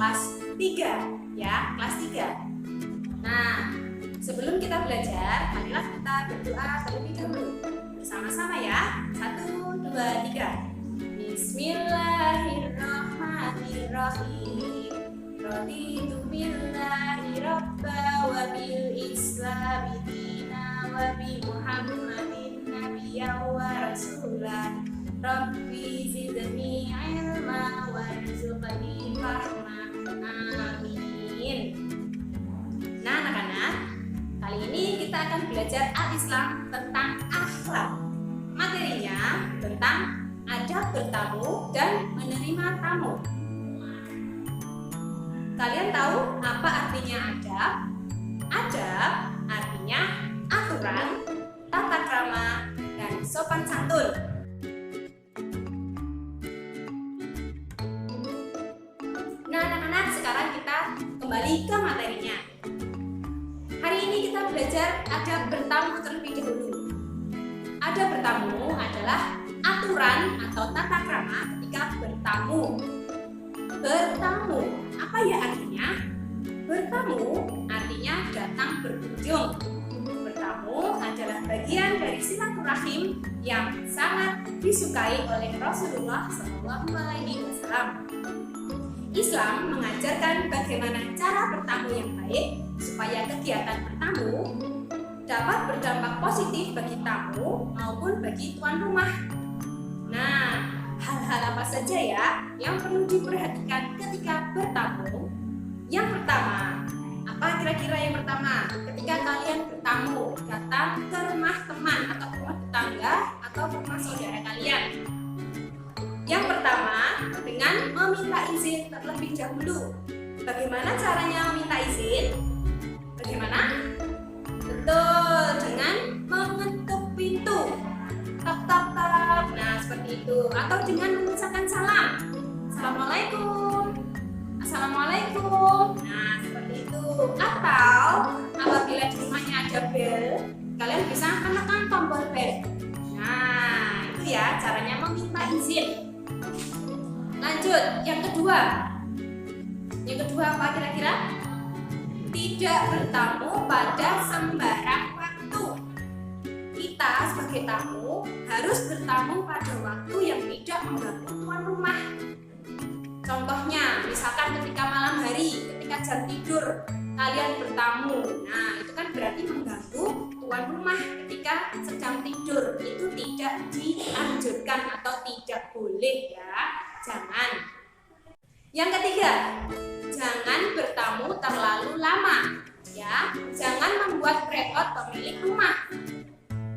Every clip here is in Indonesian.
kelas 3 ya, kelas 3. Nah, sebelum kita belajar, marilah kita berdoa terlebih dahulu bersama-sama ya. 1, 2, 3. Bismillahirrahmanirrahim. Raditu billahi rabba wa bil islami dina wa bi Muhammadin nabiyyan wa rasulah. Rabbi zidni ilma warzuqni fahma. Amin. Nah anak-anak, kali ini kita akan belajar Al-Islam tentang akhlak. Materinya tentang adab bertamu dan menerima tamu. Kalian tahu apa artinya adab? Adab artinya aturan, tata krama, dan sopan santun. Nah anak-anak, sekarang kita kembali ke materinya. Hari ini kita belajar adab bertamu terlebih dahulu. Adab bertamu adalah aturan atau tata krama ketika bertamu. Bertamu, apa ya artinya? Bertamu artinya datang berkunjung. Bertamu adalah bagian dari silaturahim yang sangat disukai oleh Rasulullah SAW. Islam mengajarkan bagaimana cara bertamu yang baik supaya kegiatan bertamu dapat berdampak positif bagi tamu maupun bagi tuan rumah. Nah, hal-hal apa saja ya yang perlu diperhatikan ketika bertamu? Yang pertama, apa kira-kira yang pertama? Ketika kalian bertamu, datang ke rumah teman atau rumah tetangga atau rumah saudara kalian. Yang pertama, dengan meminta izin terlebih dahulu. Bagaimana caranya meminta izin? Bagaimana? Betul, dengan mengetuk pintu. Tap tap tap. Nah, seperti itu. Atau dengan mengucapkan salam. Assalamualaikum. Assalamualaikum. Nah, seperti itu. Atau apabila di rumahnya ada bel, kalian bisa menekan tombol bel. Nah, itu ya caranya meminta izin. Lanjut, yang kedua. Yang kedua apa kira-kira? Tidak bertamu pada sembarang waktu. Kita sebagai tamu harus bertamu pada waktu yang tidak mengganggu tuan rumah. Contohnya, misalkan ketika malam hari, ketika jam tidur kalian bertamu. Nah, itu kan berarti mengganggu tuan rumah ketika sedang tidur. Itu tidak dianjurkan atau tidak boleh ya. Jangan. Yang ketiga, jangan bertamu terlalu lama. Ya, jangan membuat repot pemilik rumah.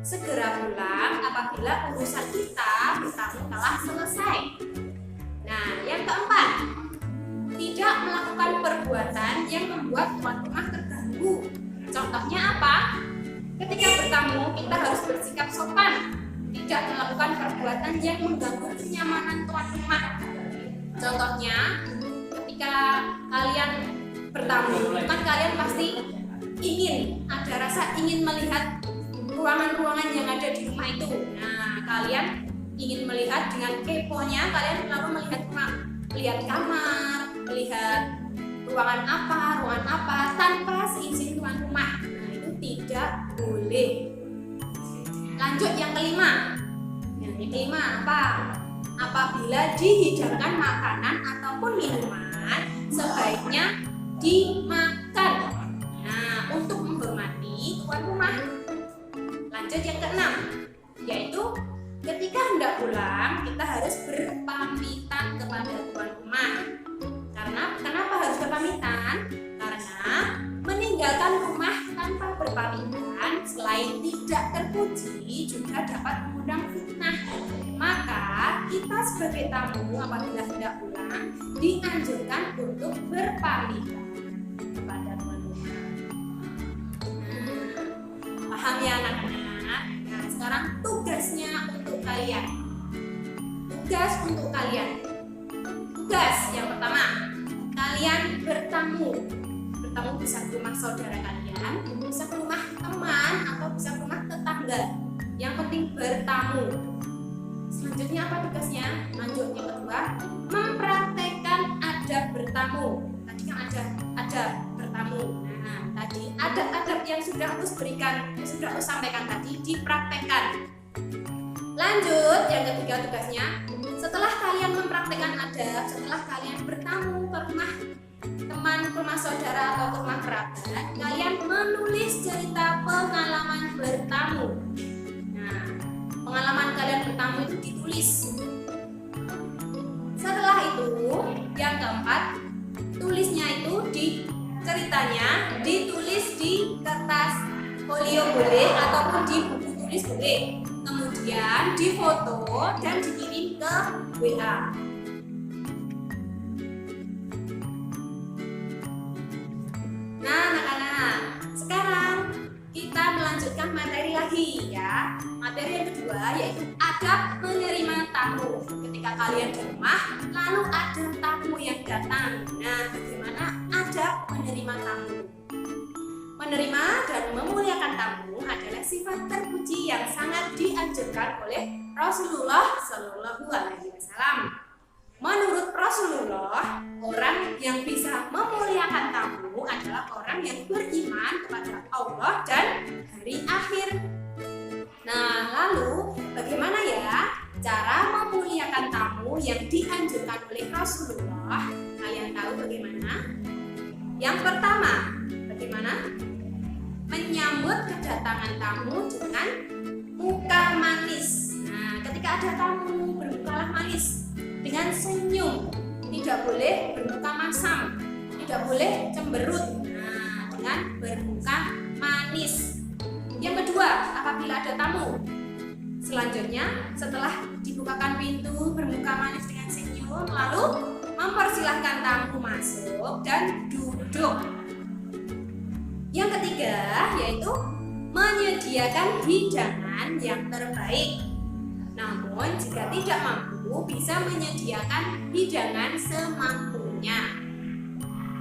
Segera pulang apabila urusan kita bertamu telah selesai. Nah, yang keempat, tidak melakukan perbuatan yang membuat tuan rumah terganggu. Contohnya apa? Ketika bertamu, kita harus bersikap sopan, tidak melakukan perbuatan yang mengganggu kenyamanan tuan rumah. Contohnya, ketika kalian bertamu, kan kalian pasti ada rasa ingin melihat ruangan-ruangan yang ada di rumah itu. Nah, kalian ingin melihat dengan keponya, kalian lalu melihat kamar, melihat ruangan apa, tanpa seizin tuan rumah. Nah, itu tidak boleh. Lanjut yang kelima. Yang kelima apa? Apabila dihidangkan makanan ataupun minuman, sebaiknya dimakan. Nah, untuk menghormati tuan rumah. Lanjut yang keenam, yaitu ketika hendak pulang, kita harus berpamitan kepada tuan rumah. Karena kenapa harus berpamitan? Karena meninggalkan rumah tanpa berpamitan selain tidak terpuji juga dapat mengundang fitnah. Maka kita sebagai tamu apabila hendak pulang dianjurkan untuk berpamitan kepada tuan rumah. Paham ya anak-anak? Nah, sekarang tugasnya untuk kalian. Tugas yang pertama, kalian bertamu. Bertamu bisa ke rumah saudara kalian, bisa ke rumah teman, atau bisa ke rumah tetangga. Yang penting bertamu. Selanjutnya apa tugasnya? Lanjut yang kedua, mempraktekkan adab bertamu. melanjutkan ada bertamu. Nah, tadi adab-adab yang sudah Us sampaikan tadi dipraktekkan. Lanjut, yang ketiga tugasnya, setelah kalian mempraktekkan adab, setelah kalian bertamu ke rumah teman, ke rumah saudara atau ke rumah kerabat, kalian menulis cerita pengalaman bertamu. Nah, pengalaman kalian bertamu itu ditulis. Setelah itu, yang keempat, tulisnya itu ceritanya ditulis di kertas folio boleh ataupun di buku tulis boleh. Kemudian difoto dan dikirim ke WA. Nah, anak-anak, sekarang kita melanjutkan materi lagi ya. Materi yang kedua yaitu adab menerima tamu. Ketika kalian di rumah, lalu ada tamu yang datang. Nah, bagaimana adab menerima tamu? Menerima dan memuliakan tamu adalah sifat terpuji yang sangat dianjurkan oleh Rasulullah Shallallahu Alaihi Wasallam. Menurut Rasulullah, orang yang bisa memuliakan tamu adalah orang yang beriman kepada Allah dan hari akhir. Nah, lalu bagaimana ya cara memuliakan tamu yang dianjurkan oleh Rasulullah? Kalian tahu bagaimana? Yang pertama, bagaimana? Menyambut kedatangan tamu dengan muka manis. Nah, ketika ada tamu, bermukalah manis dengan senyum. Tidak boleh bermuka masam, tidak boleh cemberut. Nah, dengan bermuka manis. Yang kedua, apabila ada tamu, selanjutnya setelah dibukakan pintu, bermuka manis dengan senyum, lalu mempersilahkan tamu masuk dan duduk. Yang ketiga yaitu menyediakan hidangan yang terbaik. Namun jika tidak mampu, bisa menyediakan hidangan semampunya.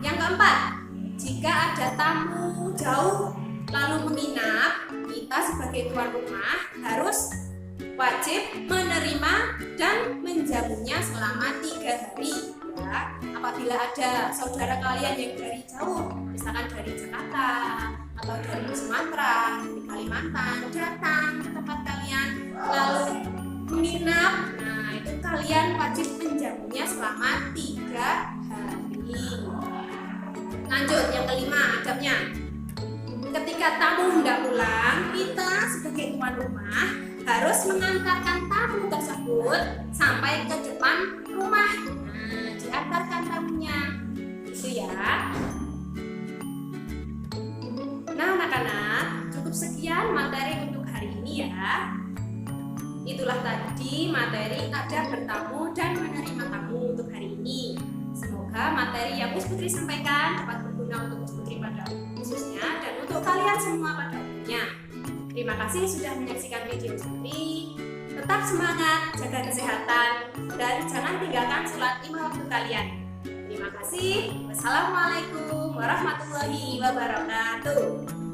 Yang keempat, jika ada tamu jauh lalu menginap, kita sebagai tuan rumah harus wajib menerima dan menjamunya selama 3 hari. Ya, apabila ada saudara kalian yang dari jauh, misalkan dari Jakarta atau dari Sumatera, dari Kalimantan, datang ke tempat kalian lalu menginap, nah itu kalian wajib menjamunya selama 3 hari. Lanjut, yang kelima adabnya. Ketika tamu hendak pulang, kita sebagai tuan rumah harus mengantarkan tamu tersebut sampai ke depan rumah. Nah, diantarkan tamunya, gitu ya. Nah, anak-anak, cukup sekian materi untuk hari ini ya. Itulah tadi materi adab bertamu dan menerima tamu untuk hari ini. Semoga materi yang Us Putri sampaikan dapat berguna untuk Us Putri pada khususnya dan untuk kalian semua pada umumnya. Terima kasih sudah menyaksikan video Us Putri. Tetap semangat, jaga kesehatan, dan jangan tinggalkan sholat 5 waktu kalian. Terima kasih. Wassalamualaikum warahmatullahi wabarakatuh.